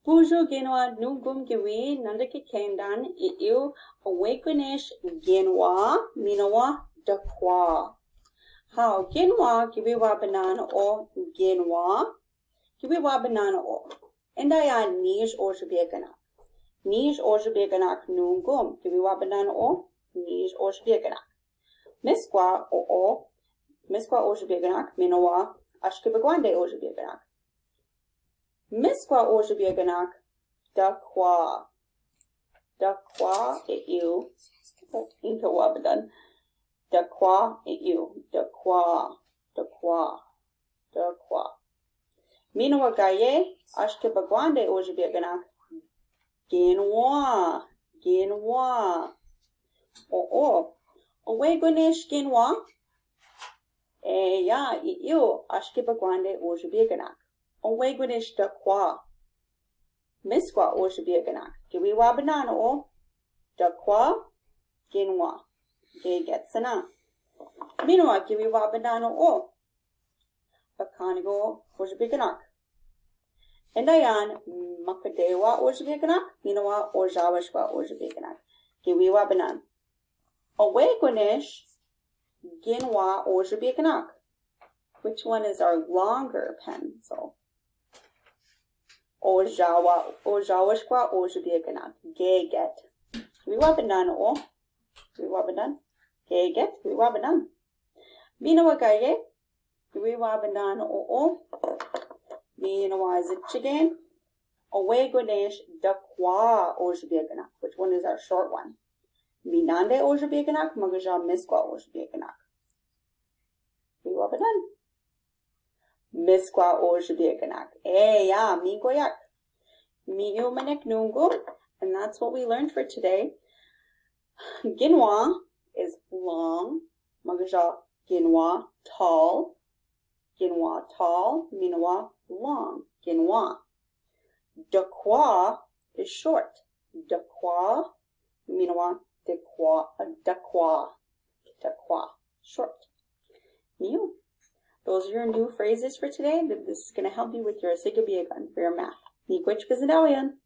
Bujo genwa nugum giwi nandaki kendan iu awakenish genwa minawa dakwa. How genwa giwiwa banana o genwa giwiwa banana o. Endaya nish oshbegana. Nish oshbeganak nugum giwiwa banana o nish oshbeganak. Miskwa o miskwa oshbeganak minawa ashkibagwande oshbeganak. Miskwa oshbeganak dakwa. Dakwa iu inka wabadan. Dakwa iu dakwa dakwa dakwa. Minawa gaye ashkibagwande oshbeganak genwa genwa. Awegonish genwa. Ya iu ashkibagwande oshbeganak. Awegonish dakwa. Miskwa oshbeganak. Giwiwa banana o dakwa genwa. Gay getsana. Minawa giwiwa banana o akanigo oshbeganak. Endayan makadewa oshbeganak. Minawa ojawashwa oshbeganak. Giwiwa banana. Awegonish genwa oshbeganak. Which one is our longer pencil? Ojawashwa oshbeganak. Gay get. Giwiwa banana o. Giwiwa banana. Gay get. Giwiwa banana. Minawa gaye. Giwiwa banana o. Minawa zichigan. Awegonish dakwa oshbeganak. Which one is our short one? Minande oshbeganak. Magaja miskwa oshbeganak. Giwiwa banana. Miskwa oshbeganak. Ya mi goyak. Mi umanek nungu. And that's what we learned for today. Ginwa is long. Magaja ginwa tall. Ginwa tall. Minawa long. Ginwa. Dakwa is short. Dakwa. Minawa dakwa. Dakwa. Dakwa. Short. Miu. Those are your new phrases for today. This is going to help you with your Sigabiegan for your math. Miigwech Bizendalian.